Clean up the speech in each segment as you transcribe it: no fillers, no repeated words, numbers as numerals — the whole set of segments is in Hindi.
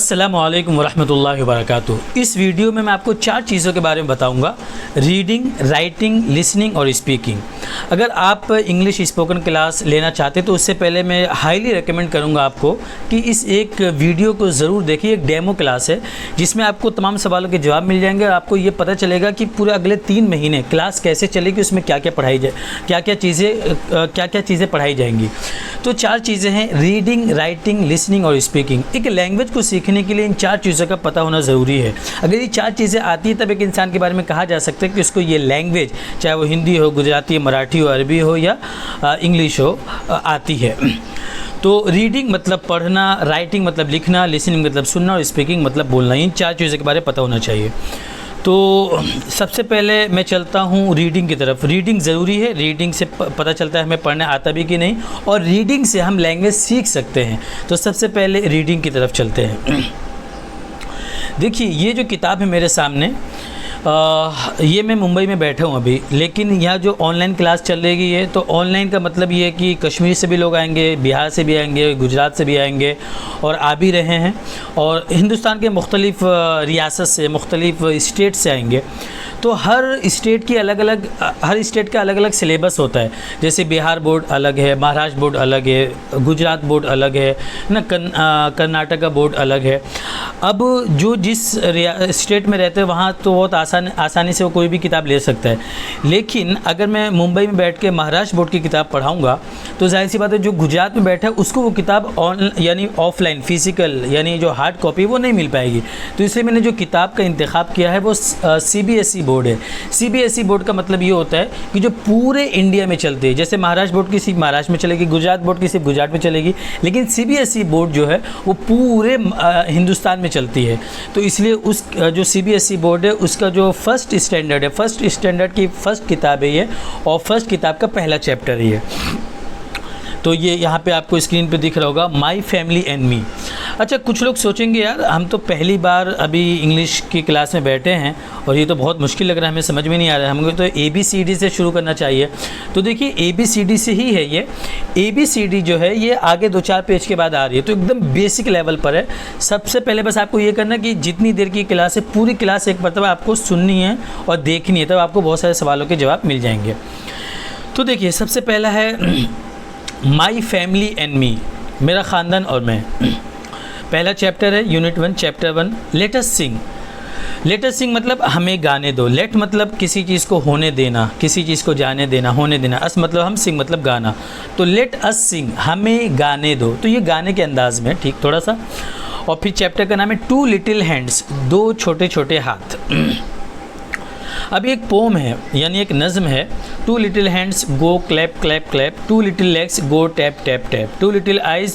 अस्सलामुअलैकुम वरहमतुल्लाहि वबरकातुहू। इस वीडियो में मैं आपको 4 चीज़ों के बारे में बताऊंगा: रीडिंग, राइटिंग, लिसनिंग और स्पीकिंग। अगर आप इंग्लिश स्पोकन क्लास लेना चाहते तो उससे पहले मैं हाईली रिकमेंड करूंगा आपको कि इस एक वीडियो को ज़रूर देखिए। एक डेमो क्लास है जिसमें आपको तमाम सवालों के जवाब मिल जाएंगे और आपको ये पता चलेगा कि पूरे अगले 3 महीने क्लास कैसे चलेगी, उसमें क्या क्या पढ़ाई जाए, क्या क्या चीज़ें पढ़ाई जाएंगी। तो 4 चीज़ें हैं: रीडिंग, राइटिंग, लिसनिंग और स्पीकिंग। एक लैंग्वेज को सीखने के लिए इन 4 चीज़ों का पता होना ज़रूरी है। अगर ये 4 चीज़ें आती है तब एक इंसान के बारे में कहा जा सकता है कि उसको ये लैंग्वेज, चाहे वो हिंदी हो, गुजराती, मराठी हो, अरबी हो या इंग्लिश हो, आती है। तो रीडिंग मतलब पढ़ना, राइटिंग मतलब लिखना, लिसनिंग मतलब सुनना और स्पीकिंग मतलब बोलना। इन 4 चीज़ों के बारे में पता होना चाहिए। तो सबसे पहले मैं चलता हूँ रीडिंग की तरफ। रीडिंग ज़रूरी है। रीडिंग से पता चलता है हमें पढ़ना आता भी कि नहीं, और रीडिंग से हम लैंग्वेज सीख सकते हैं। तो सबसे पहले रीडिंग की तरफ चलते हैं। देखिए, ये जो किताब है मेरे सामने, ये मैं मुंबई में बैठा हूँ अभी, लेकिन यहाँ जो ऑनलाइन क्लास चल रही है, तो ऑनलाइन का मतलब ये है कि कश्मीर से भी लोग आएंगे, बिहार से भी आएंगे, गुजरात से भी आएंगे और आ भी रहे हैं, और हिंदुस्तान के मुख्तलिफ़ रियासत से, मुख्तलिफ़ स्टेट से आएंगे। तो हर स्टेट का अलग अलग सिलेबस होता है। जैसे बिहार बोर्ड अलग है, महाराष्ट्र बोर्ड अलग है, गुजरात बोर्ड अलग है ना, कर्नाटका बोर्ड अलग है। अब जो जिस स्टेट में रहते हैं वहाँ तो बहुत आसानी से वो कोई भी किताब ले सकता है। लेकिन अगर मैं मुंबई में बैठ के महाराष्ट्र बोर्ड की किताब पढ़ाऊँगा तो जाहिर सी बात है, जो गुजरात में बैठा है उसको वो किताब यानी ऑफलाइन, फिज़िकल, यानी जो हार्ड कॉपी वो नहीं मिल पाएगी। तो इसलिए मैंने जो किताब का इंतखाब किया है वो CBSE बोर्ड है। CBSE बोर्ड का मतलब ये होता है कि जो पूरे इंडिया में चलती है। जैसे महाराष्ट्र बोर्ड की सिर्फ महाराष्ट्र में चलेगी, गुजरात बोर्ड की सिर्फ गुजरात में चलेगी, लेकिन CBSE बोर्ड जो है वो पूरे हिंदुस्तान में चलती है। तो इसलिए उस जो CBSE बोर्ड है उसका जो फर्स्ट स्टैंडर्ड है, फर्स्ट स्टैंडर्ड की फर्स्ट किताब है ये, और फर्स्ट किताब का पहला चैप्टर है ये। तो ये यहाँ पे आपको स्क्रीन पे दिख रहा होगा, माई फैमिली एंड मी। अच्छा, कुछ लोग सोचेंगे यार हम तो पहली बार अभी इंग्लिश की क्लास में बैठे हैं और ये तो बहुत मुश्किल लग रहा है, हमें समझ में नहीं आ रहा है, हमको तो ABCD से शुरू करना चाहिए। तो देखिए, ABCD से ही है ये। ABCD जो है ये आगे 2-4 पेज के बाद आ रही है, तो एकदम बेसिक लेवल पर है। सबसे पहले बस आपको ये करना कि जितनी देर की क्लास है पूरी क्लास एक मरतबा आपको सुननी है और देखनी है, तब आपको बहुत सारे सवालों के जवाब मिल जाएंगे। तो देखिए, सबसे पहला है माई फैमिली एंड मी, मेरा ख़ानदान और मैं। पहला चैप्टर है यूनिट 1, चैप्टर 1, लेट अस सिंग। लेट अस सिंग मतलब हमें गाने दो। लेट मतलब किसी चीज़ को होने देना, किसी चीज़ को जाने देना, होने देना। अस मतलब हम, सिंग मतलब गाना। तो लेट अस सिंग, हमें गाने दो। तो ये गाने के अंदाज में, ठीक, थोड़ा सा। और फिर चैप्टर का नाम है 2 लिटिल हैंड्स, 2 छोटे छोटे हाथ। अब एक पोम है, यानी एक नज़म है। 2 little hands go clap clap clap, 2 little legs go tap tap tap, 2 little eyes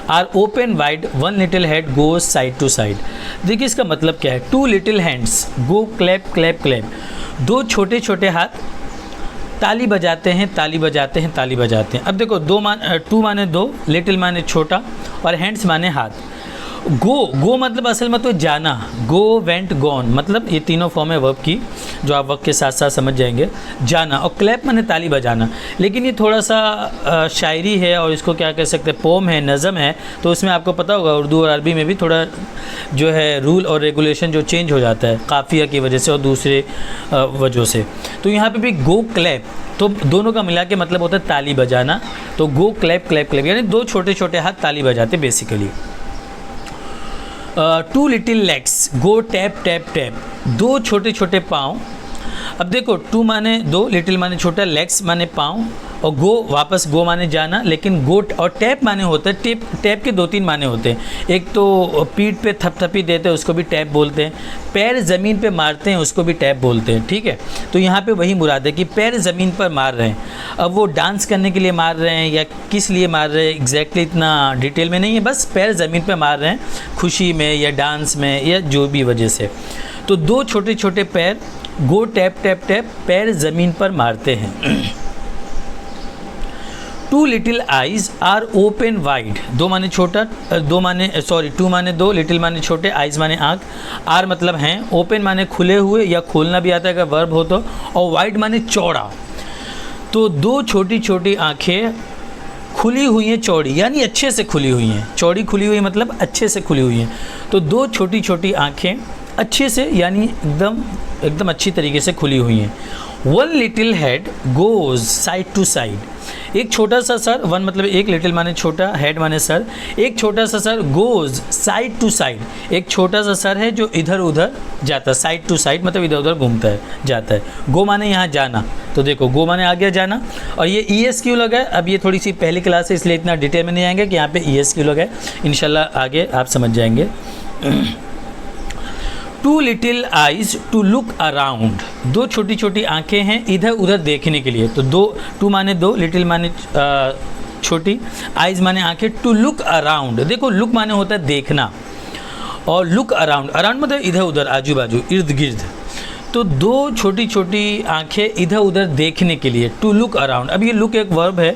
are open wide, 1 little head goes side to side. देखिए इसका मतलब क्या है। 2 little hands go clap clap clap, 2 छोटे छोटे हाथ ताली बजाते हैं, ताली बजाते हैं, ताली बजाते हैं। अब देखो, 2 माने 2, लिटिल माने छोटा, और हैंड्स माने हाथ। गो मतलब असल में तो जाना, गो, वेंट, गॉन, मतलब ये तीनों फॉर्म है वर्ब की, जो आप वक्त के साथ साथ समझ जाएंगे। जाना, और क्लैप माने ताली बजाना। लेकिन ये थोड़ा सा शायरी है, और इसको क्या कह सकते हैं, पोम है, नज़म है। तो उसमें आपको पता होगा उर्दू और अरबी में भी थोड़ा जो है रूल और रेगुलेशन जो चेंज हो जाता है काफिया की वजह से और दूसरे वजहों से। तो यहाँ पे भी गो क्लैप, तो दोनों का मिला के मतलब होता है ताली बजाना। तो गो क्लैप क्लैप क्लैप, यानी 2 छोटे छोटे हाथ ताली बजाते basically. 2 little legs go tap tap tap, 2 छोटे छोटे पाँव। अब देखो, 2 माने 2, लिटिल माने छोटा, लेग्स माने पाँव, और गो वापस, गो माने जाना। लेकिन गो और टैप माने होता है, टैप के 2-3 माने होते हैं। एक तो पीठ पे थपथपी देते हैं, उसको भी टैप बोलते हैं। पैर ज़मीन पे मारते हैं, उसको भी टैप बोलते हैं, ठीक है। तो यहाँ पे वही मुराद है कि पैर ज़मीन पर मार रहे हैं। अब वो डांस करने के लिए मार रहे हैं या किस लिए मार रहे हैं एग्जैक्टली इतना डिटेल में नहीं है, बस पैर ज़मीन पर मार रहे हैं, खुशी में या डांस में या जो भी वजह से। तो 2 छोटे छोटे पैर, गो टैप टैप टैप, पैर ज़मीन पर मारते हैं। 2 little eyes are open wide, 2 माने छोटा, 2 माने 2, लिटिल माने छोटे, आइज माने आँख, आर मतलब हैं, ओपन माने खुले हुए या खोलना भी आता है अगर वर्ब हो तो, और वाइड माने चौड़ा। तो 2 छोटी छोटी आँखें खुली हुई हैं चौड़ी, यानी अच्छे से खुली हुई हैं। चौड़ी खुली हुई मतलब अच्छे से खुली हुई हैं। तो दो छोटी छोटी आँखें अच्छे से यानी एकदम अच्छी तरीके से खुली हुई हैं। One little head goes side to side, एक छोटा सा सर, वन मतलब एक, लिटिल माने छोटा, हेड माने सर, एक छोटा सा सर, गोज़ साइड टू साइड, एक छोटा सा सर है जो इधर उधर जाता है, साइड टू साइड मतलब इधर उधर घूमता है, जाता है। गो माने यहाँ जाना, तो देखो गो माने आ गया जाना। और ये ES क्यों लगा है, अब ये थोड़ी सी पहली क्लास है इसलिए इतना डिटेल में नहीं आएंगे कि यहाँ पे ES क्यों लगा है, इंशाल्लाह आगे आप समझ जाएंगे। Two little eyes to look around, दो छोटी छोटी आंखें हैं इधर उधर देखने के लिए। तो दो, टू माने दो, लिटिल माने छोटी, आइज माने आंखें, टू लुक अराउंड, देखो लुक माने होता है देखना, और लुक अराउंड, अराउंड मतलब इधर उधर, आजू बाजू, इर्द गिर्द। तो दो छोटी छोटी आंखें इधर उधर देखने के लिए, टू लुक अराउंड। अब ये लुक एक वर्ब है,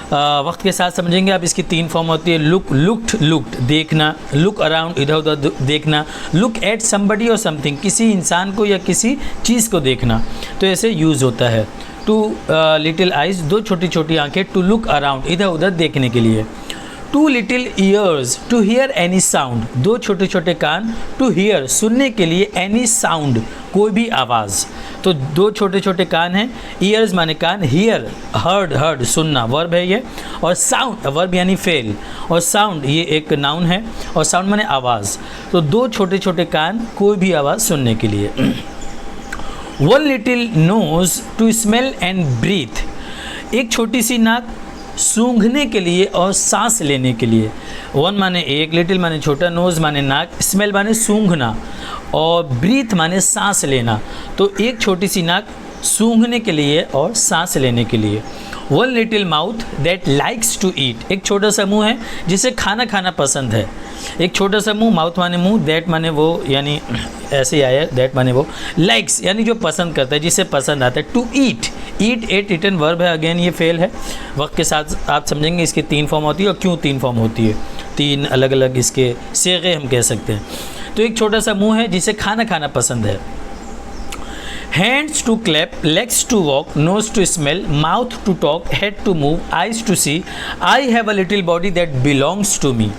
वक्त के साथ समझेंगे आप। इसकी तीन फॉर्म होती है, लुक, लुक्ड, लुक्ड देखना, लुक अराउंड इधर उधर देखना, लुक एट समबडी और समथिंग किसी इंसान को या किसी चीज़ को देखना, तो ऐसे यूज़ होता है। टू लिटिल आइज, दो छोटी छोटी आंखें, टू लुक अराउंड इधर उधर देखने के लिए। Two little ears to hear any sound, दो छोटे छोटे कान, टू हियर सुनने के लिए, एनी साउंड कोई भी आवाज़। तो दो छोटे छोटे कान हैं, ईयर्स माने कान, हियर हर्ड, हर्ड सुनना वर्ब है ये, और साउंड वर्ब यानी फेल, और साउंड ये एक नाउन है, और साउंड माने आवाज़। तो दो छोटे छोटे कान कोई भी आवाज़ सुनने के लिए। One little nose to smell and breathe, एक छोटी सी नाक सूंघने के लिए और सांस लेने के लिए। वन माने एक, लिटिल माने छोटा, नोज़ माने नाक, स्मेल माने सूंघना, और ब्रीथ माने सांस लेना। तो एक छोटी सी नाक सूंघने के लिए और सांस लेने के लिए। One little mouth that likes to eat, एक छोटा सा मुँह है जिसे खाना खाना पसंद है। एक छोटा सा मुँह, माउथ माने मुँह, दैट माने वो, यानी ऐसे ही आया, दैट माने वो, लाइक्स यानी जो पसंद करता है, जिसे पसंद आता है। To eat, eat ate eaten verb है, अगेन ये फेल है। वक्त के साथ आप समझेंगे इसकी तीन फॉर्म होती है, और क्यों तीन फॉर्म होती है, तीन अलग अलग इसके सेगे हम कह सकते हैं। तो एक छोटा सा मुँह है जिसे खाना खाना पसंद है। Hands to clap, legs to walk, nose to smell, mouth to talk, head to move, eyes to see, I have a little body that belongs to me.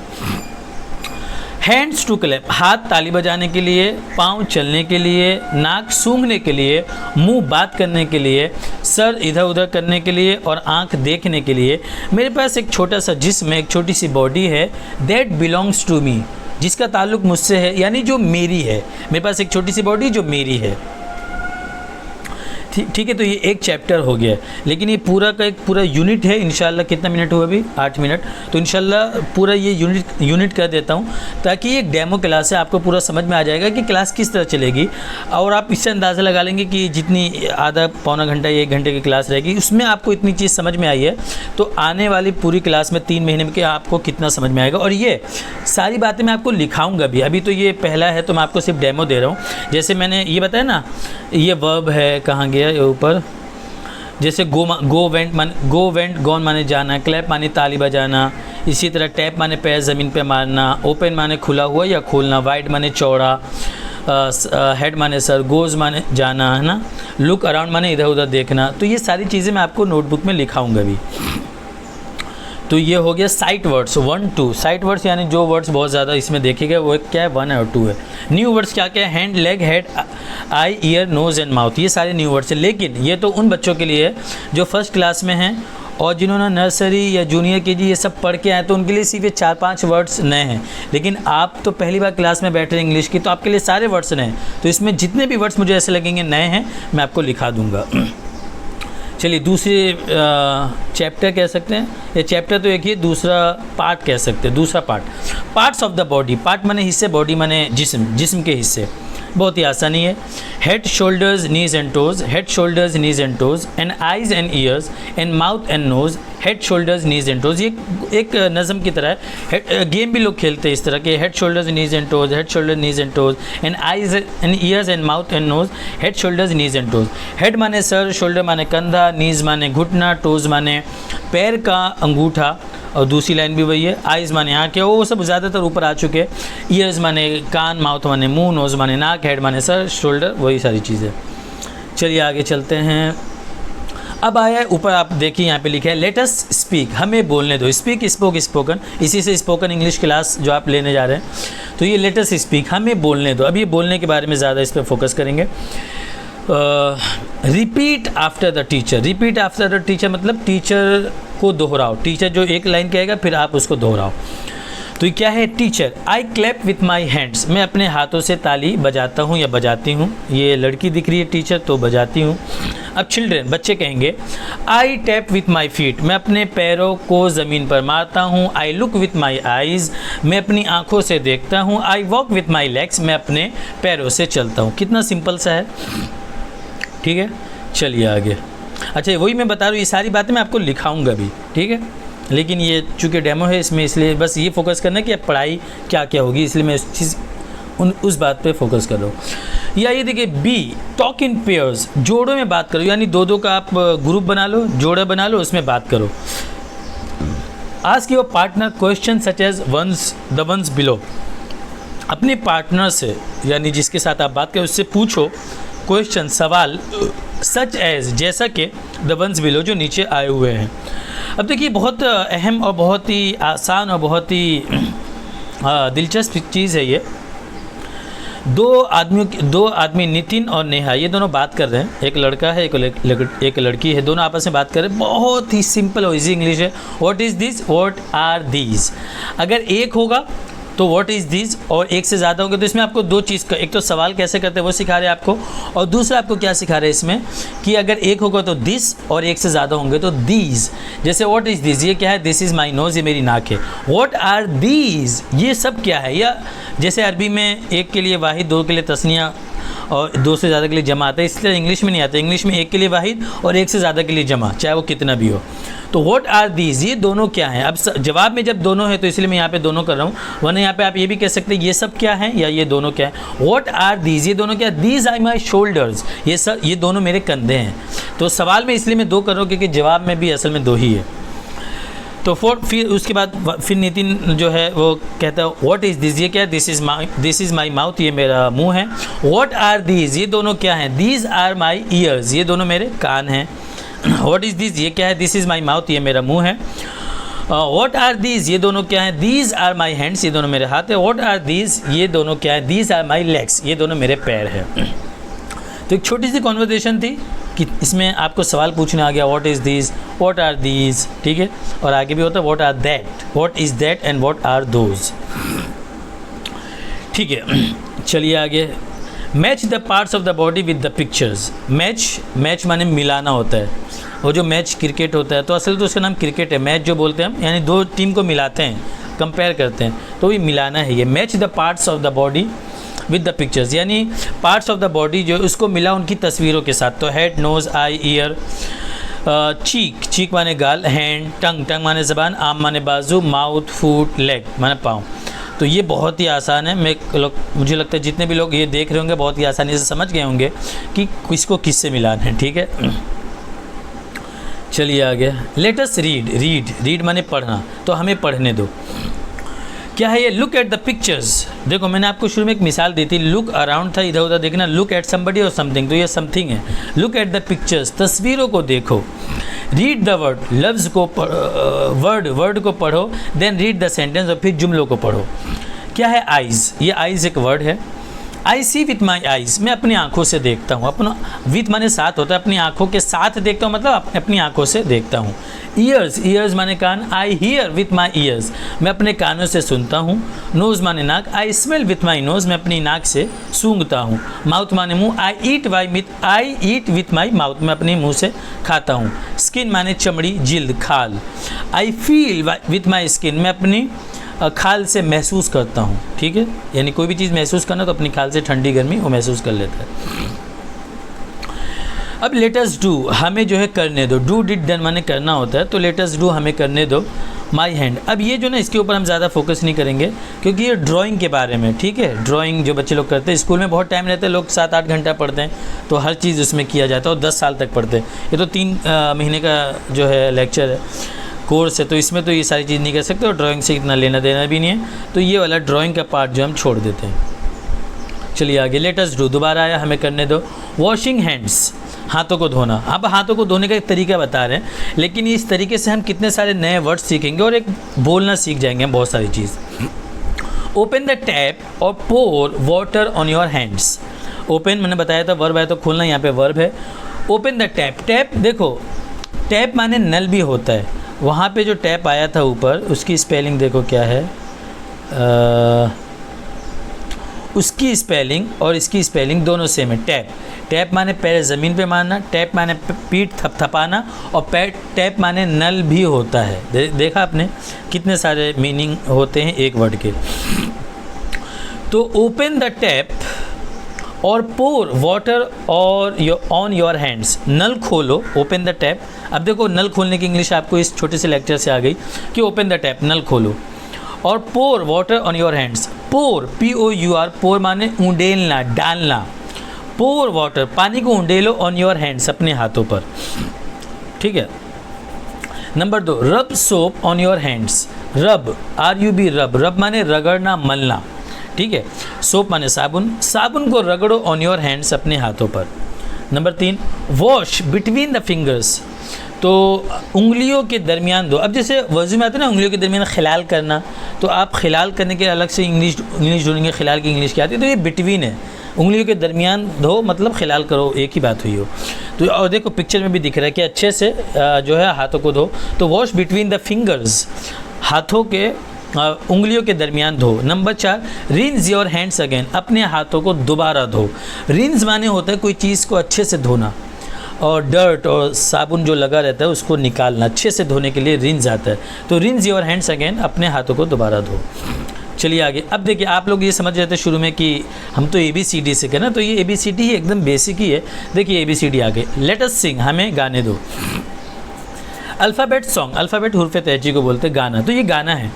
Hands to clap, हाथ ताली बजाने के लिए, पाँव चलने के लिए, नाक सूंघने के लिए, मुंह बात करने के लिए, सर इधर उधर करने के लिए, और आंख देखने के लिए। मेरे पास एक छोटा सा जिस्म है, एक छोटी सी बॉडी है, दैट बिलोंग्स टू मी, जिसका ताल्लुक मुझसे है, यानी जो मेरी है। मेरे पास एक छोटी सी बॉडी जो मेरी है। ठीक है, तो ये एक चैप्टर हो गया, लेकिन ये पूरा का एक पूरा यूनिट है। इंशाल्लाह कितना मिनट हुआ अभी, 8 मिनट, तो इंशाल्लाह पूरा ये यूनिट कर देता हूँ, ताकि ये डेमो क्लास है, आपको पूरा समझ में आ जाएगा कि क्लास किस तरह चलेगी। और आप इससे अंदाज़ा लगा लेंगे कि जितनी आधा पौना घंटा या 1 घंटे की क्लास रहेगी, उसमें आपको इतनी चीज़ समझ में आई है, तो आने वाली पूरी क्लास में 3 महीने में कि आपको कितना समझ में आएगा। और ये सारी बातें मैं आपको लिखाऊंगा भी, अभी तो ये पहला है, तो मैं आपको सिर्फ डेमो दे रहा हूँ। जैसे मैंने ये बताया ना, ये वर्ब है, कहाँ गया ये ऊपर, जैसे गो वेंट गॉन माने जाना, क्लैप माने ताली बजाना, इसी तरह टैप माने पैर ज़मीन पे मारना, ओपन माने खुला हुआ या खोलना, वाइड माने चौड़ा, हेड माने सर, गोज़ माने जाना, है ना, लुक अराउंड माने इधर उधर देखना। तो ये सारी चीज़ें मैं आपको नोटबुक में लिखाऊंगा भी। तो ये हो गया साइट वर्ड्स 1 2, साइट वर्ड्स यानी जो वर्ड्स बहुत ज़्यादा इसमें देखे गए वो क्या है, 1 और 2 है। न्यू वर्ड्स क्या क्या है, hand, leg, head, eye, ear, nose and mouth, ये सारे न्यू वर्ड्स हैं। लेकिन ये तो उन बच्चों के लिए जो फर्स्ट क्लास में हैं और जिन्होंने नर्सरी या जूनियर केजी ये सब पढ़ के आए, तो उनके लिए सिर्फ ये 4-5 वर्ड्स नए हैं। लेकिन आप तो पहली बार क्लास में बैठ रहे हैं इंग्लिश की, तो आपके लिए सारे वर्ड्स नए हैं। तो इसमें जितने भी वर्ड्स मुझे ऐसे लगेंगे नए हैं, मैं आपको लिखा दूँगा। चलिए दूसरे चैप्टर कह सकते हैं, ये चैप्टर तो एक ही, दूसरा पार्ट कह सकते हैं। दूसरा parts of the body, part माने हिस्से, बॉडी माने जिस्म के हिस्से। बहुत ही आसानी है। Head, shoulders, knees and toes, head, shoulders, knees and toes, and eyes and ears, and mouth and nose, head, shoulders, knees and toes. ये एक नज़म की तरह है, गेम भी लोग खेलते हैं इस तरह के, head, shoulders, knees and toes, head, shoulder, knees and toes, and eyes and ears and mouth and nose, head, shoulders, knees and toes. Head माने सर, शोल्डर माने कंधा, नीज माने घुटना, टोज माने पैर का अंगूठा, और दूसरी लाइन भी वही है। आइज़ माने आँखें, वो सब ज़्यादातर ऊपर आ चुके हैं। ईयर्स माने कान, माउथ माने मुंह, नोज़ माने नाक, हेड माने सर, शोल्डर, वही सारी चीज़ें। चलिए आगे चलते हैं। अब आया है ऊपर, आप देखिए यहाँ पे लिखा है लेट अस स्पीक, हमें बोलने दो। स्पीक, स्पोक, स्पोकन, इसी से स्पोकन इंग्लिश क्लास जो आप लेने जा रहे हैं, तो ये लेट अस स्पीक, हमें बोलने दो। अब ये बोलने के बारे में ज़्यादा इस पर फोकस करेंगे। Repeat after the teacher, repeat after the teacher मतलब टीचर को दोहराओ। टीचर जो एक लाइन कहेगा फिर आप उसको दोहराओ। तो ये क्या है? Teacher, I clap with my hands, मैं अपने हाथों से ताली बजाता हूँ या बजाती हूँ। ये लड़की दिख रही है टीचर, तो बजाती हूँ। अब चिल्ड्रेन, बच्चे कहेंगे आई टैप विथ माई फीट, मैं अपने पैरों को ज़मीन पर मारता हूँ। I look with my eyes, मैं अपनी आँखों से देखता हूँ। I walk with my legs, मैं अपने पैरों से चलता हूँ। कितना सिंपल सा है, ठीक है। चलिए आगे। अच्छा, वही मैं बता रहा हूँ, ये सारी बातें मैं आपको लिखाऊंगा भी, ठीक है, लेकिन ये चूँकि डेमो है इसमें, इसलिए बस ये फोकस करना कि अब पढ़ाई क्या क्या होगी, इसलिए मैं उस बात पे फोकस कर रहा हूँ। या ये देखिए बी, टॉक इन पेयर्स, जोड़ों में बात करो, यानी दो दो का आप ग्रुप बना लो, जोड़ा बना लो, उसमें बात करो। Ask your partner question such as the ones below, अपने पार्टनर से यानी जिसके साथ आप बात करें उससे पूछो क्वेश्चन, सवाल, सच एज जैसा कि द वंस बिलो जो नीचे आए हुए हैं। अब देखिए बहुत अहम और बहुत ही आसान और बहुत ही दिलचस्प चीज़ है ये। दो आदमी नितिन और नेहा, ये दोनों बात कर रहे हैं। एक लड़का है, एक लड़की है, दोनों आपस में बात कर रहे हैं। बहुत ही सिंपल और इजी इंग्लिश है। What is this, what are these. अगर एक होगा तो व्हाट इज़ दिस, और एक से ज़्यादा होंगे तो इसमें आपको दो चीज़ का, एक तो सवाल कैसे करते हैं वो सिखा रहे हैं आपको, और दूसरा आपको क्या सिखा रहे हैं इसमें कि अगर एक होगा तो दिस और एक से ज़्यादा होंगे तो दीज। जैसे व्हाट इज़ दिस, ये क्या है? दिस इज़ माई नोज़, ये मेरी नाक है। व्हाट आर दीज, ये सब क्या है? या जैसे अरबी में एक के लिए वाहिद, दो के लिए तस्निया और दो से ज़्यादा के लिए जमा आता है, इसलिए इंग्लिश में नहीं आता। इंग्लिश में एक के लिए वाहिद और एक से ज़्यादा के लिए जमा, चाहे वो कितना भी हो। तो व्हाट आर दीज, ये दोनों क्या हैं? अब जवाब में जब दोनों है तो इसलिए मैं यहाँ पे दोनों कर रहा हूँ, वरना यहाँ पे आप ये भी कह सकते हैं ये सब क्या है या ये दोनों क्या है। व्हाट आर दीज, ये दोनों क्या? दीज आर माई शोल्डर्स, ये दोनों मेरे कंधे हैं। तो सवाल में इसलिए मैं दो कर रहा हूँ क्योंकि जवाब में भी असल में दो ही है। तो फिर उसके बाद फिर नितिन जो है वो कहता है व्हाट इज़ दिस, ये क्या है? दिस इज़ माई माउथ, ये मेरा मुंह है। व्हाट आर दीज, ये दोनों क्या हैं? दीज आर माई ईयर्स, ये दोनों मेरे कान हैं। व्हाट इज़ दिस, ये क्या है? दिस इज़ माई माउथ, ये मेरा मुंह है। व्हाट आर दीज, ये दोनों क्या हैं? दीज आर माई हैंड्स, ये दोनों मेरे हाथ है। व्हाट आर दीज, ये दोनों क्या है? दीज आर माई लेग्स, ये दोनों मेरे पैर हैं। तो एक छोटी सी कॉन्वर्सेशन थी कि इसमें आपको सवाल पूछने आ गया what is this, what are these, ठीक है। और आगे भी होता है what are that, what is that and what are those, ठीक है। चलिए आगे। Match the parts of the body with the pictures. Match माने मिलाना होता है, और जो मैच क्रिकेट होता है तो असल तो उसका नाम क्रिकेट है। मैच जो बोलते हैं हम, यानी दो टीम को मिलाते हैं, कंपेयर करते हैं, तो ये मिलाना है। ये match the parts of the body with the pictures, यानी पार्ट्स ऑफ द बॉडी जो उसको मिला उनकी तस्वीरों के साथ। तो हेड, नोज़, आई, ईयर, चीक माने गाल, हैंड, टंग माने ज़बान, आर्म माने बाजू, माउथ, फुट, लेग माने पाँव। तो ये बहुत ही आसान है। मुझे लगता है जितने भी लोग ये देख रहे होंगे बहुत ही आसानी से समझ गए होंगे कि किसको किससे मिलाना है, ठीक है। चलिए आगे। लेट अस रीड माने पढ़ना, तो हमें पढ़ने दो। क्या है ये? Look at the pictures. देखो मैंने आपको शुरू में एक मिसाल दी थी, लुक अराउंड था, इधर उधर देखना, लुक एट समबडी और समथिंग, तो ये समथिंग है। लुक एट द पिक्चर्स, तस्वीरों को देखो। रीड द वर्ड, लफ्ज़ को वर्ड को पढ़ो। देन रीड द सेंटेंस, और फिर जुमलों को पढ़ो। क्या है? आइज़, ये आइज़ एक वर्ड है। आई सी विथ माई आइज़, मैं अपनी आँखों से देखता हूँ। अपना विथ माने साथ होता है, अपनी आँखों के साथ देखता हूँ, मतलब अपनी आँखों से देखता हूँ। ईयर्स माने कान, I hear with my ears, मैं अपने कानों से सुनता हूँ। नोज़ माने नाक, I smell with my nose, मैं अपनी नाक से सूंघता हूँ। माउथ माने मुँह, आई ईट विथ माई माउथ, मैं अपने मुँह से खाता हूँ। स्किन माने चमड़ी, जिल्द, खाल। I feel with my skin, मैं अपनी खाल से महसूस करता हूँ, ठीक है। यानी कोई भी चीज़ महसूस करना तो अपनी खाल से ठंडी गर्मी वो महसूस कर लेता है। अब लेट अस डू, हमें जो है करने दो। डू डिड डन माने करना होता है, तो लेट अस डू, हमें करने दो। माई हैंड, अब ये जो ना इसके ऊपर हम ज़्यादा फोकस नहीं करेंगे क्योंकि ये ड्राइंग के बारे में, ठीक है। ड्राइंग जो बच्चे लोग करते हैं, स्कूल में बहुत टाइम रहता है, लोग 7-8 घंटा पढ़ते हैं, तो हर चीज़ उसमें किया जाता है और 10 साल तक पढ़ते हैं। ये तो 3 महीने का जो है लेक्चर है, कोर्स है, तो इसमें तो ये सारी चीज़ नहीं कर सकते और ड्राइंग से इतना लेना देना भी नहीं है, तो ये वाला ड्राइंग का पार्ट जो हम छोड़ देते हैं। चलिए आगे। लेट अस डू, दोबारा आया, हमें करने दो। वॉशिंग हैंड्स, हाथों को धोना। अब हाथों को धोने का एक तरीका बता रहे हैं, लेकिन इस तरीके से हम कितने सारे नए वर्ड सीखेंगे और एक बोलना सीख जाएंगे हम बहुत सारी चीज़। ओपन द टैप और pour water on your hands. Open मैंने बताया था वर्ब है तो खोलना, यहाँ पे वर्ब है। ओपन द टैप, टैप देखो टैप माने नल भी होता है, वहाँ पे जो टैप आया था ऊपर उसकी स्पेलिंग देखो क्या है, उसकी स्पेलिंग और इसकी स्पेलिंग दोनों सेम है। टैप, टैप माने पैर ज़मीन पे मारना, टैप माने पीठ थपथपाना, और टैप माने नल भी होता है। देखा आपने कितने सारे मीनिंग होते हैं एक वर्ड के। तो ओपन द टैप और पोर वाटर और ऑन योर हैंड्स, नल खोलो, ओपन द टैप। अब देखो नल खोलने की इंग्लिश आपको इस छोटे से लेक्चर से आ गई कि ओपन द टैप, नल खोलो, और pour water on your hands. Pour POUR, pour माने उंडेलना, डालना। पोर वाटर, पानी को उंडेलो ऑन योर हैंड्स, अपने हाथों पर, ठीक है। नंबर 2, रब सोप ऑन योर हैंड्स। रब RUB, रब, रब माने रगड़ना, मलना, ठीक है। सोप माने साबुन, साबुन को रगड़ो ऑन योर हैंड्स, अपने हाथों पर। Number 3, wash between the fingers, तो उंगलियों के दरमियान दो। अब जैसे वज़ू में आता है ना उंगलियों के दरमियान खिलाल करना, तो आप खिलाल करने के अलग से इंग्लिश ढूंढेंगे, खिलाल की इंग्लिश क्या आती है, तो ये बिटवीन है, उंगलियों के दरमियान धो मतलब खिलाल करो, एक ही बात हुई हो। तो और देखो पिक्चर में भी दिख रहा है कि अच्छे से जो है हाथों को धो। तो वॉश बिटवीन द फिंगर्स, हाथों के उंगलियों के दरमियान धो। Number 4, rinse your hands again, अपने हाथों को दोबारा धो। रिंस माने होता है कोई चीज़ को अच्छे से धोना, और डर्ट और साबुन जो लगा रहता है उसको निकालना, अच्छे से धोने के लिए रिंस आता है। तो रिंस योर हैंड्स अगेन, अपने हाथों को दोबारा धो। चलिए आगे। अब देखिए आप लोग ये समझ रहे थे शुरू में कि हम तो ABCD से कहना, तो ये ABCD ही एकदम बेसिक ही है। देखिए ABCD आगे, लेट अस सिंग, हमें गाने दो। अल्फ़ाबेट सॉन्ग, अल्फ़ाबेट हुर्फ़े तहजी को बोलते गाना, तो ये गाना है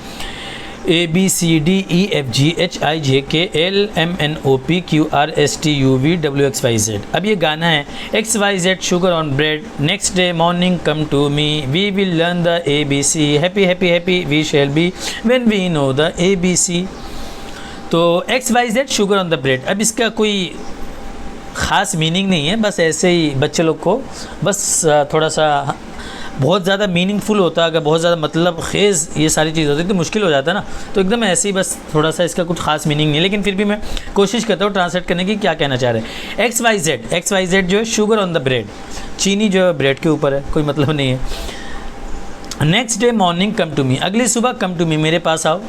ABCDEFGHIJKLMNOPQRSTUVWXYZ। अब ये गाना है XYZ sugar on bread, next day morning come to me, we will learn the ABC, happy happy happy we shall be when we know the ABC। तो XYZ sugar on the bread, अब इसका कोई ख़ास मीनिंग नहीं है, बस ऐसे ही बच्चे लोग को बस थोड़ा सा बहुत ज़्यादा मीनिंगफुल होता है, अगर बहुत ज़्यादा मतलब खेज़ ये सारी चीज़ होती है तो मुश्किल हो जाता है ना, तो एकदम ऐसे ही बस थोड़ा सा इसका कुछ खास मीनिंग नहीं है, लेकिन फिर भी मैं कोशिश करता हूँ ट्रांसलेट करने की क्या कहना चाह रहे हैं। XYZ जो है शुगर ऑन द ब्रेड, चीनी जो है ब्रेड के ऊपर है, कोई मतलब नहीं है। Next day morning come to me, अगली सुबह कम टू मी, मेरे पास आओ।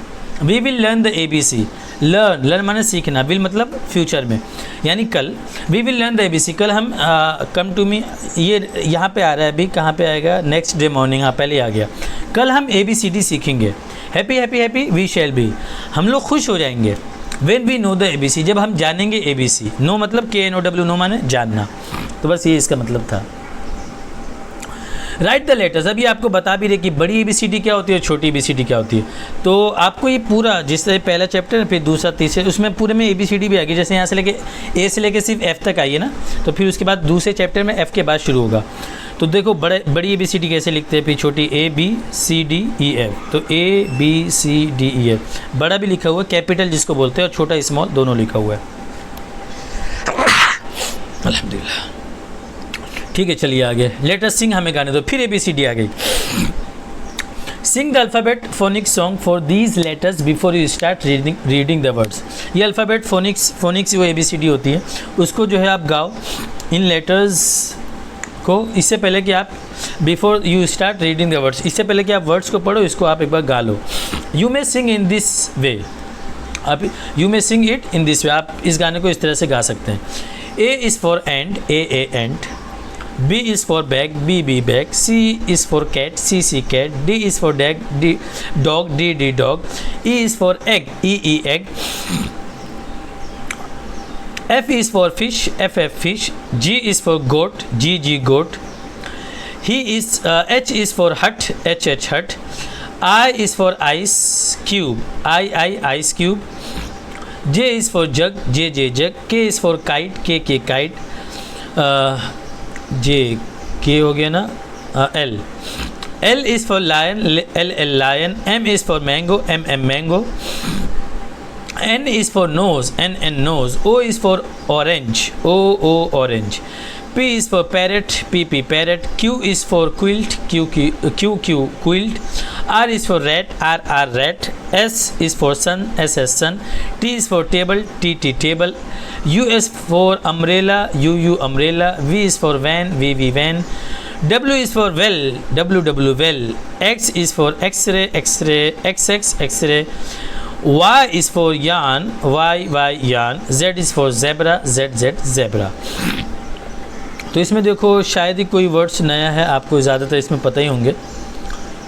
We will learn the ABC, learn माने सीखना, विल मतलब फ्यूचर में, यानी कल। We will learn the ABC, कल हम कम टू मी, ये यहाँ पे आ रहा है, अभी कहाँ पे आएगा, नेक्स्ट डे मॉर्निंग, हाँ पहले आ गया। कल हम ABCD सीखेंगे। Happy happy happy we shall be, हम लोग खुश हो जाएंगे। When we know the ABC, जब हम जानेंगे ABC। नो मतलब KNOW, नो माने जानना, तो बस ये इसका मतलब था। राइट द लेटर्स, अभी आपको बता भी रहे कि बड़ी ABCD क्या होती है, छोटी ABCD क्या होती है। तो आपको ये पूरा, जिससे पहला चैप्टर है फिर दूसरा तीसरा, उसमें पूरे में ABCD भी आएगी। जैसे यहाँ से लेके A से लेके सिर्फ F तक आई है ना, तो फिर उसके बाद दूसरे चैप्टर में F के बाद शुरू होगा। तो देखो बड़ी ABCD कैसे लिखते हैं, फिर छोटी ABCDEF, तो ABCDEF, बड़ा भी लिखा हुआ है कैपिटल जिसको बोलते हैं, और छोटा स्मॉल दोनों लिखा हुआ है। अल्हम्दुलिल्लाह, ठीक है चलिए आगे। लेट अस सिंग, हमें गाने दो। फिर ABCD आ गई। Sing the alphabet phonics song for these letters before you start reading the words. ये अल्फ़ाबेट फोनिक्स वो ABCD होती है, उसको जो है आप गाओ इन लेटर्स को, इससे पहले कि आप before you start reading the words, इससे पहले कि आप वर्ड्स को पढ़ो, इसको आप एक बार गा लो। You may Singh in this way, आप you may sing it in this way, आप इस गाने को इस तरह से गा सकते हैं। A is for and, A and. B is for bag, B bag. C is for cat, C cat. D is for dog, D dog. E is for egg, E egg. F is for fish, F fish. G is for goat, G goat. H is for hut, H hut. I is for ice cube, I ice cube. J is for jug, J jug. K is for kite, K kite. J K हो गया ना, L is for lion, L lion. M is for mango, M mango. N is for nose, N nose. O is for orange, O orange. P is for parrot, PP parrot. Q is for quilt, QQ quilt. R is for rat, RR rat. S is for sun, SS sun. T is for table, TT table. U is for umbrella, UU umbrella. V is for van, VV van. W is for well, WW well. X is for X-ray, X-ray. XX X-ray. Y is for yarn, YY yarn. Z is for zebra, ZZ zebra. तो इसमें देखो शायद ही कोई वर्ड्स नया है, आपको ज़्यादातर इसमें पता ही होंगे।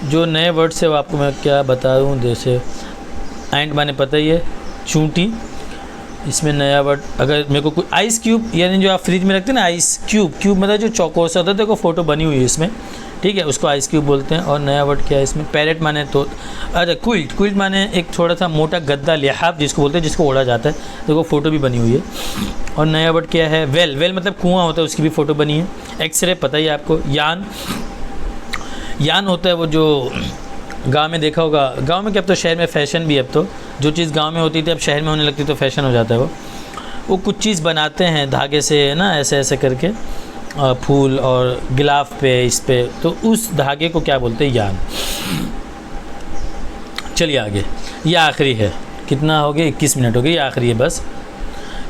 जो नए वर्ड्स है वो आपको मैं क्या बता दूँ, जैसे एंड माने पता ही है, चूंटी। इसमें नया वर्ड अगर मेरे को कोई आइस क्यूब, यानी जो आप फ्रिज में रखते हैं ना आइस क्यूब, क्यूब मतलब जो चौकोर होता है, देखो फोटो बनी हुई है इसमें, ठीक है, उसको आइस क्यूब बोलते हैं। और नया वर्ड क्या है इसमें, पैरेट माने तो अच्छा क्विल्ट, क्विल्ट माने एक थोड़ा सा मोटा गद्दा, लिहाफ जिसको बोलते हैं, जिसको ओढ़ा जाता है, देखो फोटो भी बनी हुई है। और नया वर्ड क्या है, वेल, वेल मतलब कुआं होता है, उसकी भी फ़ोटो बनी है। एक्सरे पता ही है आपको। यान, यान होता है वो जो गांव में देखा होगा, गांव में क्या, अब तो शहर में फ़ैशन भी, अब तो जो चीज़ गांव में होती थी अब शहर में होने लगती तो फ़ैशन हो जाता है। वो कुछ चीज़ बनाते हैं धागे से, है ना, ऐसे ऐसे करके फूल और गिलाफ पे, इस पे, तो उस धागे को क्या बोलते हैं, यान। चलिए आगे, ये आखिरी है, कितना हो गया, 21 मिनट हो गए, ये आखिरी है बस,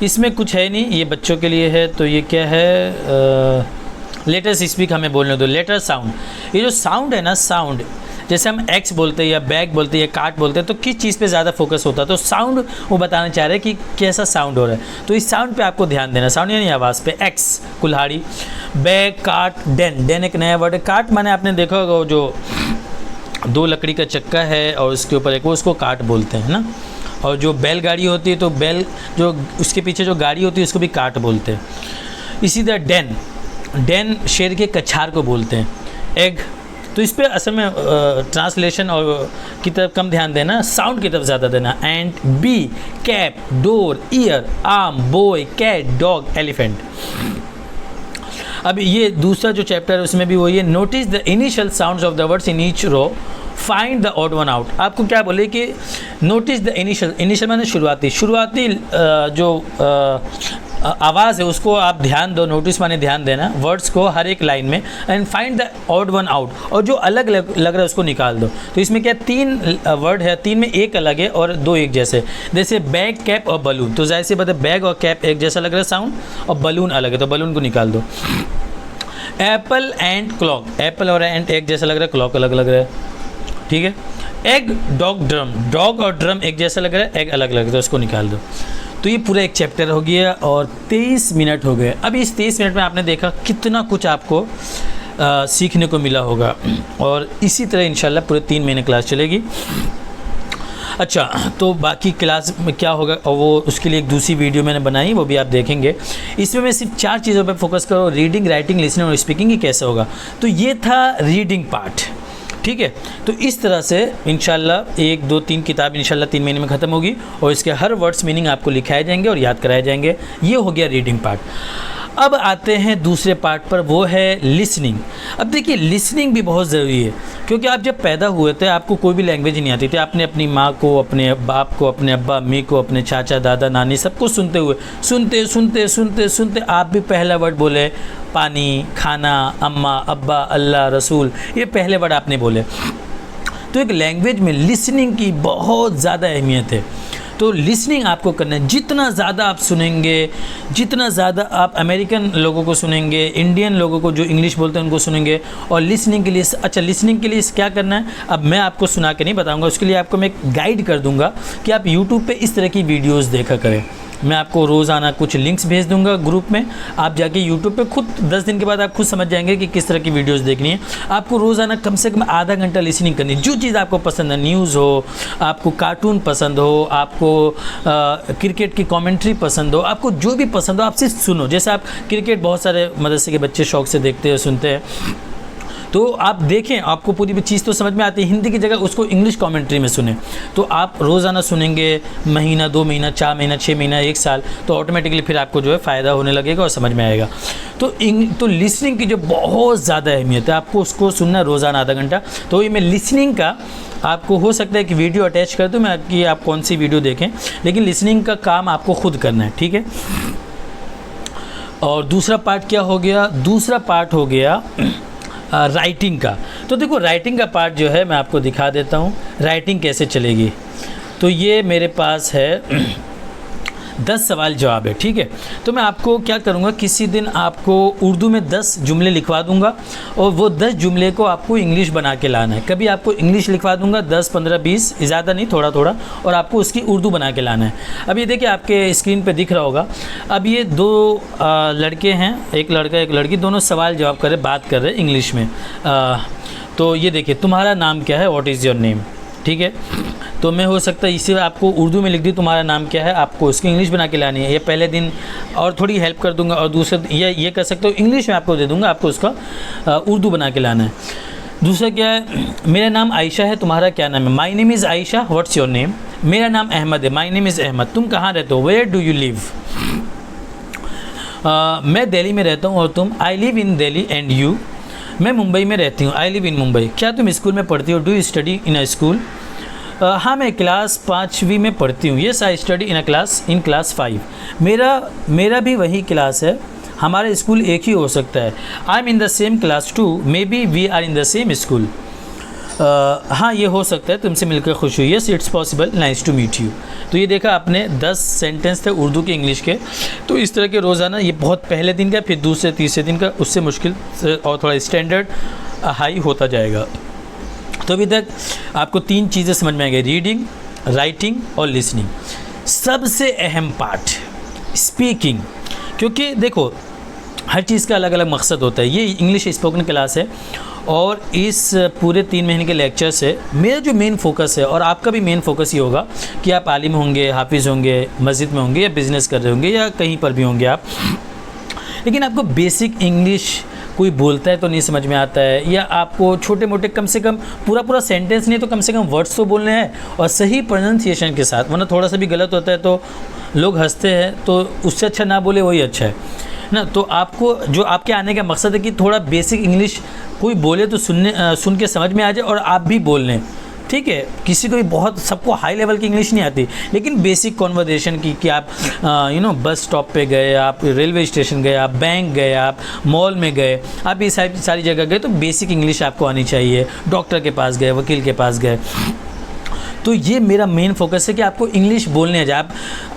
इसमें कुछ है नहीं, ये बच्चों के लिए है। तो ये क्या है, लेटर स्पीक हमें बोलने दो। लेटर साउंड, ये जो साउंड है ना, साउंड जैसे हम एक्स बोलते हैं या बैग बोलते हैं या काट बोलते हैं, तो किस चीज़ पे ज़्यादा फोकस होता है, तो साउंड वो बताना चाह रहे हैं कि कैसा साउंड हो रहा है, तो इस साउंड पे आपको ध्यान देना। साउंड यानी आवाज़ पे। एक्स कुल्हाड़ी, बैग, काट, डेन, डेन एक नया वर्ड है। काट माने आपने देखा होगा जो 2 लकड़ी का चक्का है और उसके ऊपर एक, वो उसको काट बोलते हैं ना। और जो बैलगाड़ी होती है, तो बैल जो उसके पीछे जो गाड़ी होती है उसको भी काट बोलते हैं। इसी तरह डेन, डेन शेर के कछार को बोलते हैं। एग, तो इस पर असल में ट्रांसलेशन और की तरफ कम ध्यान देना, साउंड की तरफ ज़्यादा देना। Ant, bee, cap, door, ear, arm, boy, cat, dog, elephant. अब ये दूसरा जो चैप्टर है उसमें भी वही है। Notice the initial sounds of the words in each row, find the odd one out. आपको क्या बोले कि नोटिस द इनिशियल, इनिशियल माने शुरुआती, शुरुआती जो आवाज़ है उसको आप ध्यान दो, नोटिस माने ध्यान देना वर्ड्स को हर एक लाइन में। And find the odd one out, और जो अलग लग रहा है उसको निकाल दो। तो इसमें क्या 3 वर्ड है, 3 में एक अलग है और 2 एक जैसे, जैसे बैग, कैप और बलून। तो जाहिर सी बात है बैग और कैप एक जैसा लग रहा है साउंड, और बलून अलग है, तो बलून को निकाल दो। एप्पल एंड क्लॉक, एप्पल और एंड एक जैसा लग रहा है, क्लॉक अलग लग रहा है, ठीक है। एग, डॉग, ड्रम, डॉग और ड्रम एक जैसा लग रहा है, एग अलग लग रहा है, तो उसको निकाल दो। तो ये पूरा एक चैप्टर हो गया और 23 मिनट हो गए। अब इस 23 मिनट में आपने देखा कितना कुछ आपको सीखने को मिला होगा, और इसी तरह इंशाल्लाह पूरे 3 महीने क्लास चलेगी। अच्छा, तो बाकी क्लास में क्या होगा, और वो उसके लिए एक दूसरी वीडियो मैंने बनाई, वो भी आप देखेंगे। इसमें मैं सिर्फ 4 चीज़ों पे फोकस करूँ, रीडिंग, राइटिंग, लिसनिंग और स्पीकिंग की कैसे होगा। तो ये था रीडिंग पार्ट, ठीक है। तो इस तरह से इंशाल्लाह 1, 2, 3 किताब इंशाल्लाह 3 महीने में ख़त्म होगी, और इसके हर वर्ड्स मीनिंग आपको लिखाए जाएंगे और याद कराए जाएंगे। ये हो गया रीडिंग पार्ट। अब आते हैं दूसरे पार्ट पर, वो है लिसनिंग। अब देखिए लिसनिंग भी बहुत ज़रूरी है, क्योंकि आप जब पैदा हुए थे आपको कोई भी लैंग्वेज नहीं आती थी। आपने अपनी माँ को, अपने बाप को, अपने अब्बा अम्मी को, अपने चाचा दादा नानी सबको सुनते हुए, सुनते सुनते सुनते सुनते आप भी पहला वर्ड बोले पानी, खाना, अम्मा, अब्बा, अल्लाह, रसूल, ये पहले वर्ड आपने बोले। तो एक लैंग्वेज में लिसनिंग की बहुत ज़्यादा अहमियत है। तो लिसनिंग आपको करना है। जितना ज़्यादा आप सुनेंगे, जितना ज़्यादा आप अमेरिकन लोगों को सुनेंगे, इंडियन लोगों को जो इंग्लिश बोलते हैं उनको सुनेंगे, और लिसनिंग के लिए, अच्छा लिसनिंग के लिए क्या करना है अब मैं आपको सुना के नहीं बताऊंगा, उसके लिए आपको मैं एक गाइड कर दूंगा कि आप यूट्यूब पे इस तरह की वीडियोस देखा करें। मैं आपको रोज़ाना कुछ लिंक्स भेज दूंगा ग्रुप में, आप जाके यूट्यूब पे खुद 10 दिन के बाद आप खुद समझ जाएंगे कि किस तरह की वीडियोस देखनी है। आपको रोज़ाना कम से कम आधा घंटा लिसनिंग करनी है। जो चीज़ आपको पसंद है, न्यूज़ हो, आपको कार्टून पसंद हो, आपको क्रिकेट की कमेंट्री पसंद हो, आपको जो भी पसंद हो आप सिर्फ सुनो। जैसे आप क्रिकेट बहुत सारे मदरसे के बच्चे शौक से देखते हैं, सुनते हैं, तो आप देखें, आपको पूरी चीज़ तो समझ में आती है, हिंदी की जगह उसको इंग्लिश कमेंट्री में सुने। तो आप रोज़ाना सुनेंगे, महीना, 2 महीना, 4 महीना, 6 महीना, 1 साल, तो ऑटोमेटिकली फिर आपको जो है फ़ायदा होने लगेगा और समझ में आएगा। तो लिसनिंग की जो बहुत ज़्यादा अहमियत है, आपको उसको सुनना रोज़ाना आधा घंटा। तो ये मैं लिसनिंग का आपको हो सकता है कि वीडियो अटैच कर दूँ मैं कि आप कौन सी वीडियो देखें, लेकिन लिसनिंग का काम आपको खुद करना है, ठीक है। और दूसरा पार्ट क्या हो गया, दूसरा पार्ट हो गया राइटिंग का। तो देखो राइटिंग का पार्ट जो है मैं आपको दिखा देता हूँ राइटिंग कैसे चलेगी। तो ये मेरे पास है 10 सवाल जवाब है, ठीक है। तो मैं आपको क्या करूँगा, किसी दिन आपको उर्दू में 10 जुमले लिखवा दूंगा और वो 10 जुमले को आपको इंग्लिश बना के लाना है। कभी आपको इंग्लिश लिखवा दूंगा 10, 15, 20, ज़्यादा नहीं, थोड़ा थोड़ा, और आपको उसकी उर्दू बना के लाना है। अब ये देखिए आपके स्क्रीन पे दिख रहा होगा। अब ये 2 लड़के हैं, एक लड़का एक लड़की, दोनों सवाल जवाब कर रहे, बात कर रहे इंग्लिश में। तो ये देखिए, तुम्हारा नाम क्या है, व्हाट इज़ योर नेम, ठीक है। तो मैं हो सकता है इसे आपको उर्दू में लिख दी, तुम्हारा नाम क्या है, आपको उसकी इंग्लिश बना के लानी है। ये पहले दिन और थोड़ी हेल्प कर दूंगा, और दूसरे ये कर सकते हो इंग्लिश में आपको दे दूंगा, आपको उसका उर्दू बना के लाना है। दूसरा क्या है, मेरा नाम आयशा है, तुम्हारा क्या नाम है, my name is Ayesha, what's your name. मेरा नाम अहमद है, माई नेम इज़ अहमद, तुम कहाँ रहते हो, वेयर डू यू लिव। मैं दिल्ली में रहता हूँ और तुम, I live in Delhi and you. मैं मुंबई में रहती हूँ, आई लिव इन मुंबई। क्या तुम स्कूल में पढ़ती हो, do you study in a school. हाँ मैं क्लास 5वीं में पढ़ती हूँ, yes I study in class 5। मेरा भी वही क्लास है, हमारा स्कूल एक ही हो सकता है। I am in the same class 2, may be we are in the same school. हाँ ये हो सकता है, तुमसे मिलकर खुश हुई, yes it's possible, nice to meet you. तो ये देखा आपने 10 सेंटेंस थे उर्दू के इंग्लिश के। तो इस तरह के रोज़ाना, ये बहुत पहले दिन का, फिर दूसरे तीसरे दिन का, उससे मुश्किल और थोड़ा स्टैंडर्ड हाई होता जाएगा। तो अभी तक आपको 3 चीज़ें समझ में आ गई, रीडिंग, राइटिंग और लिसनिंग। सबसे अहम पार्ट स्पीकिंग, क्योंकि देखो हर चीज़ का अलग अलग मकसद होता है। ये इंग्लिश स्पोकन क्लास है और इस पूरे 3 महीने के लेक्चर से मेरा जो मेन फोकस है, और आपका भी मेन फोकस ये होगा कि आप आलिम होंगे, हाफिज़ होंगे, मस्जिद में होंगे, या बिज़नेस कर रहे होंगे, या कहीं पर भी होंगे आप, लेकिन आपको बेसिक इंग्लिश कोई बोलता है तो नहीं समझ में आता है, या आपको छोटे मोटे, कम से कम पूरा सेंटेंस नहीं तो कम से कम वर्ड्स तो बोलने हैं, और सही प्रोनाउंसिएशन के साथ, वरना थोड़ा सा भी गलत होता है तो लोग हंसते हैं, तो उससे अच्छा ना बोले वही अच्छा है ना। तो आपको जो आपके आने का मकसद है कि थोड़ा बेसिक इंग्लिश कोई बोले तो सुन के समझ में आ जाए और आप भी बोल लें, ठीक है। किसी को भी बहुत, सबको हाई लेवल की इंग्लिश नहीं आती, लेकिन बेसिक कॉन्वर्जेशन की, कि आप बस स्टॉप पे गए, आप रेलवे स्टेशन गए, आप बैंक गए, आप मॉल में गए, आप ये सारी जगह गए, तो बेसिक इंग्लिश आपको आनी चाहिए। डॉक्टर के पास गए, वकील के पास गए, तो ये मेरा मेन फोकस है कि आपको इंग्लिश बोलने आ जाए। आप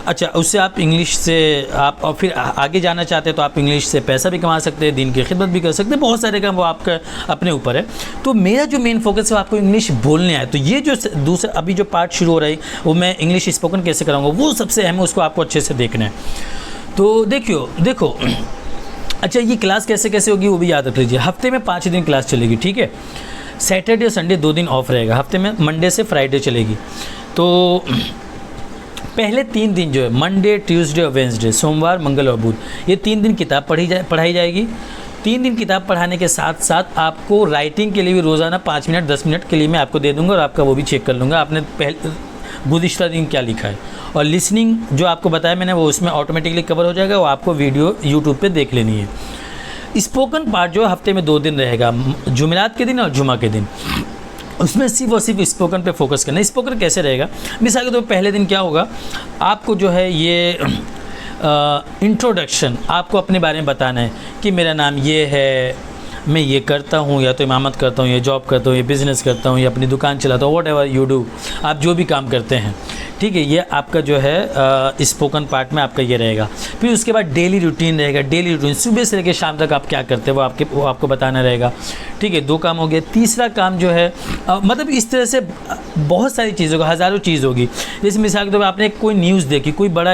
अच्छा, उससे आप इंग्लिश से आप और फिर आगे जाना चाहते हैं तो आप इंग्लिश से पैसा भी कमा सकते हैं, दीन की खिदमत भी कर सकते हैं, बहुत सारे काम, वो आपका अपने ऊपर है। तो मेरा जो मेन फोकस है आपको इंग्लिश बोलने आए। तो ये जो दूसरा अभी जो पार्ट शुरू हो रहा है, वो मैं इंग्लिश स्पोकन कैसे कराऊंगा, वो सबसे अहम है, उसको आपको अच्छे से देखना है। तो देखो अच्छा, ये क्लास कैसे कैसे होगी वो भी याद रख लीजिए। हफ्ते में 5 दिन क्लास चलेगी, ठीक है। सैटरडे और संडे 2 दिन ऑफ रहेगा, हफ्ते में मंडे से फ्राइडे चलेगी। तो पहले 3 दिन जो है, मंडे, ट्यूसडे और वेंसडे, सोमवार, मंगल और बुध, ये 3 दिन किताब पढ़ाई जाएगी। 3 दिन किताब पढ़ाने के साथ साथ आपको राइटिंग के लिए भी रोज़ाना 5 मिनट 10 मिनट के लिए मैं आपको दे दूंगा, और आपका वो भी चेक कर लूँगा आपने गुज़िश्ता दिन क्या लिखा है। और लिसनिंग जो आपको बताया मैंने, वो उसमें ऑटोमेटिकली कवर हो जाएगा, वो आपको वीडियो यूट्यूब पर देख लेनी है। स्पोकन पार्ट जो हफ्ते में 2 दिन रहेगा, जुमेरात के दिन और जुमा के दिन, उसमें सिर्फ और सिर्फ स्पोकन पे फोकस करना है। स्पोकन कैसे रहेगा, मिसाल के तौर पर पहले दिन क्या होगा, आपको जो है ये इंट्रोडक्शन, आपको अपने बारे में बताना है कि मेरा नाम ये है, मैं ये करता हूँ, या तो इमामत करता हूँ, या जॉब करता हूँ, या बिज़नेस करता हूँ, या अपनी दुकान चलाता हूँ, वॉट एवर यू डू, आप जो भी काम करते हैं, ठीक है। ये आपका जो है स्पोकन पार्ट में आपका ये रहेगा। फिर उसके बाद डेली रूटीन रहेगा, डेली रूटीन सुबह से लेकर शाम तक आप क्या करते हैं वो आपको बताना रहेगा, ठीक है। 2 काम हो गए। तीसरा काम जो है मतलब इस तरह से बहुत सारी चीज़ों का, हज़ारों चीज़ होगी। जैसे मिसाल के तौर पर आपने कोई न्यूज़ देखी, कोई बड़ा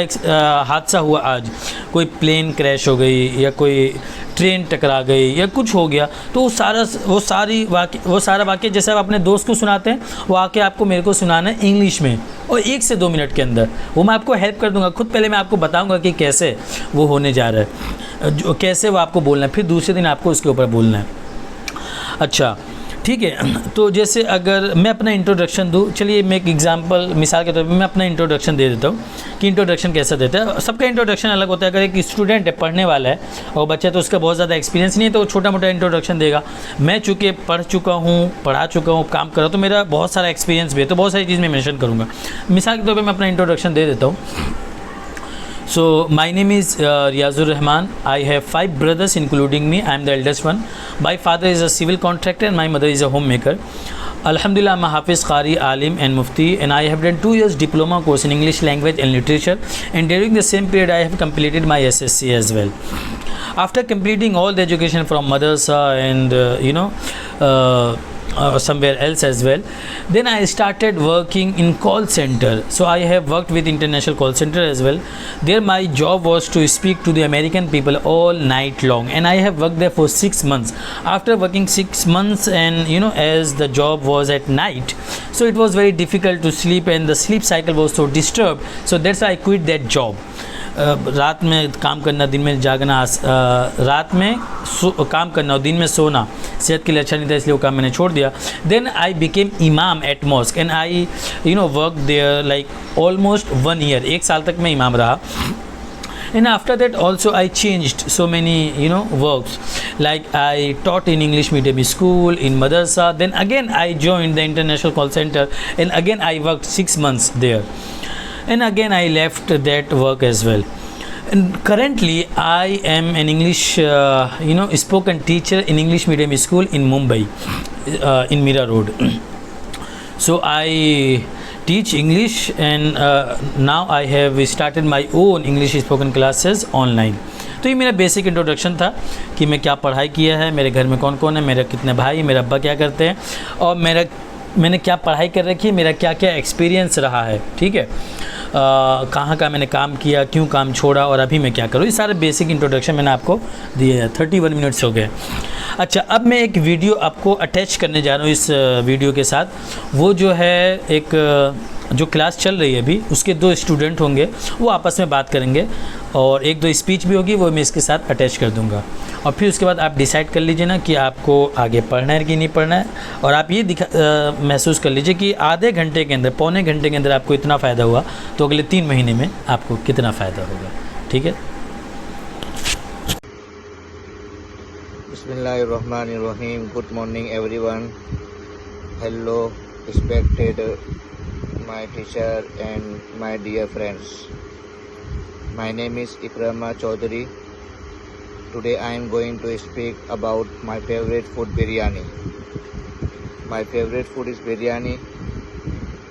हादसा हुआ आज, कोई प्लेन क्रैश हो गई, या कोई ट्रेन टकरा गई, या कुछ हो गया, तो वो सारा वाक़या जैसे आप अपने दोस्त को सुनाते हैं, वो आके आपको मेरे को सुनाना है इंग्लिश में, और 1 से 2 मिनट के अंदर। वो मैं आपको हेल्प कर दूंगा। खुद पहले मैं आपको बताऊंगा कि कैसे वो होने जा रहा है, कैसे वो आपको बोलना है, फिर दूसरे दिन आपको उसके ऊपर बोलना है। अच्छा, ठीक है। तो जैसे अगर मैं अपना इंट्रोडक्शन दूँ, चलिए मैं एक एग्जांपल, मिसाल के तौर पे मैं अपना इंट्रोडक्शन दे देता हूँ कि इंट्रोडक्शन कैसा देता है। सबका इंट्रोडक्शन अलग होता है। अगर एक स्टूडेंट है, पढ़ने वाला है और बच्चा, तो उसका बहुत ज़्यादा एक्सपीरियंस नहीं है, तो वो छोटा मोटा इंट्रोडक्शन देगा। मैं चूँकि पढ़ा चुका हूँ, काम कर रहा हूँ, तो मेरा बहुत सारा एक्सपीरियंस भी है, तो बहुत सारी चीज़ मैं मेंशन करूँगा। मिसाल के तौर पर मैं अपना इंट्रोडक्शन दे देता हूँ। So my name is Riyazur Rahman. I have 5 brothers including me. I am the eldest one. My father is a civil contractor and my mother is a homemaker. Alhamdulillah, I'm a Hafiz, Qari, Alim and Mufti, and I have done 2 years diploma course in English language and literature, and during the same period I have completed my SSC as well. After completing all the education from madrasa and somewhere else as well, then I started working in call center. So I have worked with international call center as well. There my job was to speak to the American people all night long, and I have worked there for 6 months. After working 6 months, and as the job was at night, so it was very difficult to sleep, and the sleep cycle was so disturbed, so that's why I quit that job. रात में काम करना, दिन में जागना, रात में काम करना और दिन में सोना सेहत के लिए अच्छा नहीं था, इसलिए वो काम मैंने छोड़ दिया. देन आई बिकेम इमाम at mosque and I work there like almost 1 year. 1 साल तक मैं इमाम रहा. And after that also I changed so many works, like I taught in English medium school, in madrasa. Then again I joined the international call center, and again I worked 6 months there, and again I left that work as well. And currently I am an English spoken teacher in English medium school in Mumbai, in Mira Road. So I teach English, and now I have started my own English spoken classes online. तो ये मेरा बेसिक इंट्रोडक्शन था कि मैं क्या पढ़ाई किया है, मेरे घर में कौन कौन है, मेरे कितने भाई, मेरे अब्बा क्या करते हैं, और मैंने क्या पढ़ाई कर रखी है, मेरा क्या क्या एक्सपीरियंस रहा है. ठीक है, कहाँ मैंने काम किया, क्यों काम छोड़ा, और अभी मैं क्या करूँ, ये सारे बेसिक इंट्रोडक्शन मैंने आपको दिए हैं. 31 मिनट्स हो गए. अच्छा, अब मैं एक वीडियो आपको अटैच करने जा रहा हूँ इस वीडियो के साथ. वो जो है एक जो क्लास चल रही है अभी, उसके 2 स्टूडेंट होंगे, वो आपस में बात करेंगे, और 1-2 स्पीच भी होगी, वो मैं इसके साथ अटैच कर दूंगा. और फिर उसके बाद आप डिसाइड कर लीजिए ना कि आपको आगे पढ़ना है कि नहीं पढ़ना है. और आप ये महसूस कर लीजिए कि आधे घंटे के अंदर, पौने घंटे के अंदर आपको इतना फ़ायदा हुआ, तो अगले 3 महीने में आपको कितना फ़ायदा होगा. ठीक है. Bismillahirrahmanirrahim. Good morning everyone. Hello respected my teacher and my dear friends. My name is Ikrama Chaudhary. Today I am going to speak about my favorite food, biryani. My favorite food is biryani.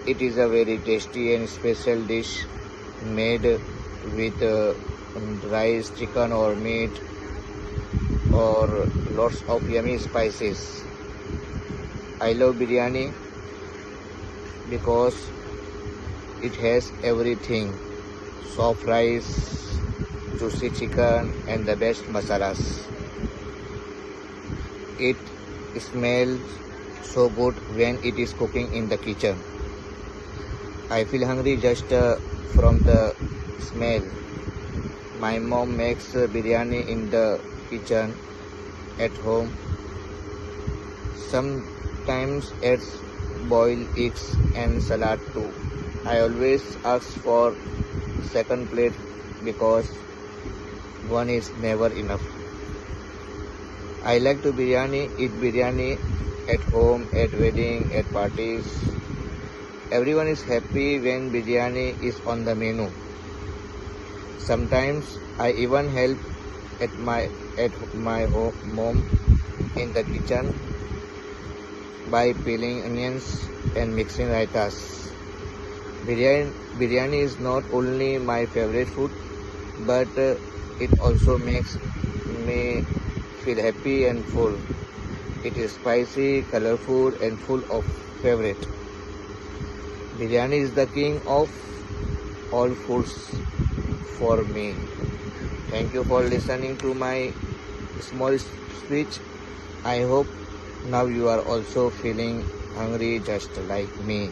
It is a very tasty and special dish made with rice, chicken or meat, or lots of yummy spices. I love biryani because it has everything: soft rice, juicy chicken, and the best masalas. It smells so good when it is cooking in the kitchen. I feel hungry just from the smell. My mom makes biryani in the kitchen at home. Sometimes adds boiled eggs and salad too. I always ask for second plate because one is never enough. I like to eat biryani at home, at wedding, at parties. Everyone is happy when biryani is on the menu. Sometimes I even help at my home in the kitchen by peeling onions and mixing raitas. Biryani is not only my favorite food, but it also makes me feel happy and full. It is spicy, colorful, and full of favorite. Biryani is the king of all foods for me. Thank you for listening to my small speech. I hope now you are also feeling hungry just like me.